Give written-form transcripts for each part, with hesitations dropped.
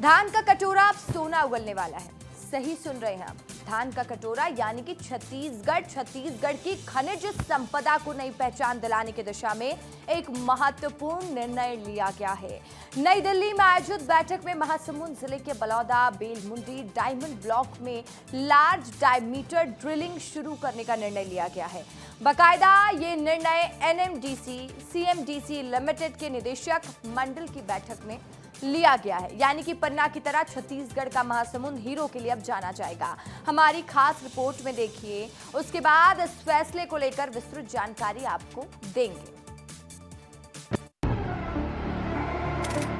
धान का कटोरा अब सोना उगलने वाला है। सही सुन रहे हैं आप, धान का कटोरा यानी कि छत्तीसगढ़ की खनिज संपदा को नई पहचान दिलाने की दिशा में एक महत्वपूर्ण निर्णय लिया गया है। नई दिल्ली में आयोजित बैठक में महासमुंद जिले के बलौदा बेलमुंडी डायमंड ब्लॉक में लार्ज डायमीटर ड्रिलिंग शुरू करने का निर्णय लिया गया है। बाकायदा ये निर्णय एनएमडीसी सीएमडीसी लिमिटेड के निदेशक मंडल की बैठक में लिया गया है। यानी कि पन्ना की तरह छत्तीसगढ़ का महासमुंद हीरो के लिए अब जाना जाएगा। हमारी खास रिपोर्ट में देखिए, उसके बाद इस फैसले को लेकर विस्तृत जानकारी आपको देंगे।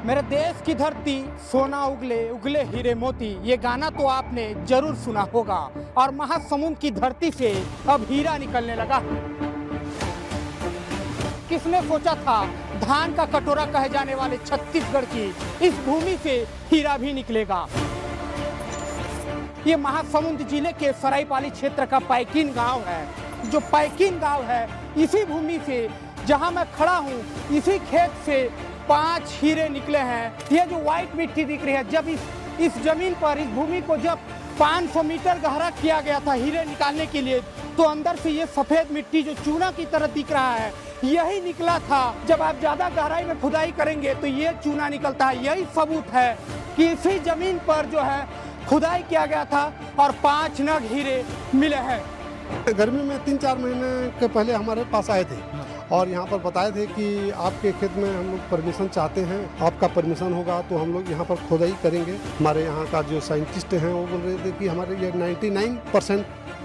मेरे देश की धरती सोना उगले उगले हीरे मोती, ये गाना तो आपने जरूर सुना होगा। और महासमुंद की धरती से अब हीरा निकलने लगा। किसने सोचा था धान का कटोरा कहे जाने वाले छत्तीसगढ़ की इस भूमि से हीरा भी निकलेगा। ये महासमुंद जिले के सरायपाली क्षेत्र का पैकिन गांव है। जो पैकिन गांव है, इसी भूमि से जहां मैं खड़ा हूं, इसी खेत से 5 हीरे निकले हैं। ये जो व्हाइट मिट्टी दिख रही है, जब इस जमीन पर इस भूमि को जब 500 मीटर गहरा किया गया था हीरे निकालने के लिए, तो अंदर से ये सफेद मिट्टी जो चूना की तरह दिख रहा है, यही निकला था। जब आप ज्यादा गहराई में खुदाई करेंगे तो ये चूना निकलता है। यही सबूत है कि इसी जमीन पर जो है खुदाई किया गया था और 5 नग हीरे मिले हैं। गर्मी में 3-4 महीने के पहले हमारे पास आए थे और यहाँ पर बताए थे कि आपके खेत में हम लोग परमिशन चाहते हैं, आपका परमिशन होगा तो हम लोग यहाँ पर खुदाई करेंगे। हमारे यहाँ का जो साइंटिस्ट हैं वो बोल रहे थे कि हमारे ये 99%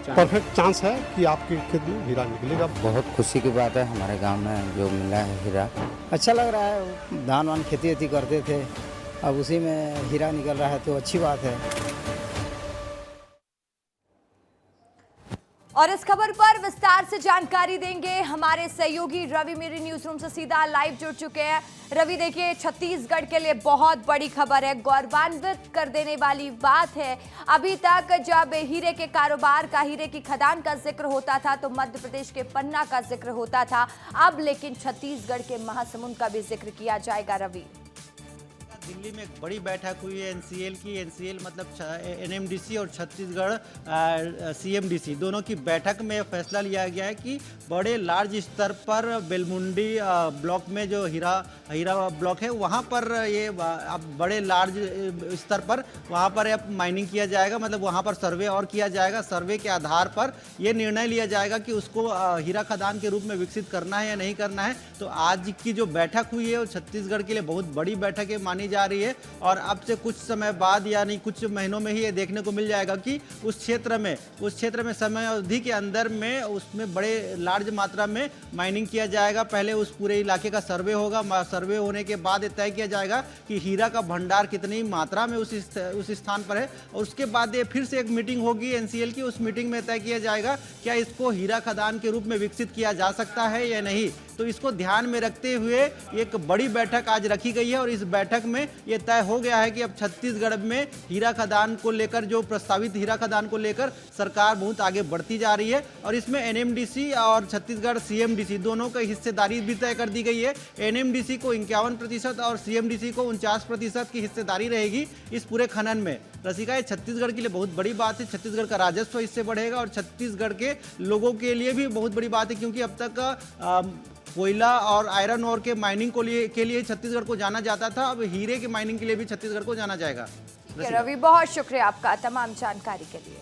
परफेक्ट चांस है कि आपके खेत में हीरा निकलेगा। बहुत खुशी की बात है, हमारे गांव में जो मिला है हीरा, अच्छा लग रहा है। धान वान खेती करते थे, अब उसी में हीरा निकल रहा है तो अच्छी बात है। और इस खबर पर विस्तार से जानकारी देंगे हमारे सहयोगी रवि। मेरी न्यूज रूम से सीधा लाइव जुड़ चुके हैं। रवि, देखिए, छत्तीसगढ़ के लिए बहुत बड़ी खबर है, गौरवान्वित कर देने वाली बात है। अभी तक जब हीरे के कारोबार का, हीरे की खदान का जिक्र होता था तो मध्य प्रदेश के पन्ना का जिक्र होता था। अब लेकिन छत्तीसगढ़ के महासमुंद का भी जिक्र किया जाएगा। रवि, दिल्ली में एक बड़ी बैठक हुई है एनसीएल की। एनसीएल मतलब एनएमडीसी और छत्तीसगढ़ सीएमडीसी दोनों की बैठक में फैसला लिया गया है कि बड़े लार्ज स्तर पर बेलमुंडी ब्लॉक में जो हीरा ब्लॉक है, वहाँ पर ये अब बड़े लार्ज स्तर पर वहाँ पर अब माइनिंग किया जाएगा। मतलब वहाँ पर सर्वे और किया जाएगा। सर्वे के आधार पर ये निर्णय लिया जाएगा कि उसको हीरा खदान के रूप में विकसित करना है या नहीं करना है। तो आज की जो बैठक हुई है वो छत्तीसगढ़ के लिए बहुत बड़ी बैठक है मानी जा रही है। और अब से कुछ समय बाद यानी कुछ महीनों में ही ये देखने को मिल जाएगा कि उस क्षेत्र में समय अवधि के अंदर में उसमें बड़े लार्ज मात्रा में माइनिंग किया जाएगा। पहले उस पूरे इलाके का सर्वे होगा। सर्वे होने के बाद ये तय किया जाएगा कि हीरा का भंडार कितनी मात्रा में उस स्थान पर है। और उसके बाद ये फिर से एक मीटिंग होगी एनसीएल की। उस मीटिंग में तय किया जाएगा क्या इसको हीरा खदान के रूप में विकसित किया जा सकता है या नहीं। तो इसको ध्यान में रखते हुए एक बड़ी बैठक आज रखी गई है और इस बैठक में यह तय हो गया है कि अब छत्तीसगढ़ में हीरा खदान को लेकर, जो प्रस्तावित हीरा खदान को लेकर सरकार बहुत आगे बढ़ती जा रही है। और इसमें एनएमडीसी और छत्तीसगढ़ सीएमडीसी दोनों की हिस्सेदारी भी तय कर दी गई है। एनएमडीसी को 51% और सीएमडीसी को 49% की हिस्सेदारी रहेगी इस पूरे खनन में। रसिका, ये छत्तीसगढ़ के लिए बहुत बड़ी बात है। छत्तीसगढ़ का राजस्व इससे बढ़ेगा और छत्तीसगढ़ के लोगों के लिए भी बहुत बड़ी बात है, क्योंकि अब तक कोयला और आयरन ओर के माइनिंग के लिए छत्तीसगढ़ को जाना जाता था। अब हीरे के माइनिंग के लिए भी छत्तीसगढ़ को जाना जाएगा। रवि, बहुत शुक्रिया आपका तमाम जानकारी के लिए।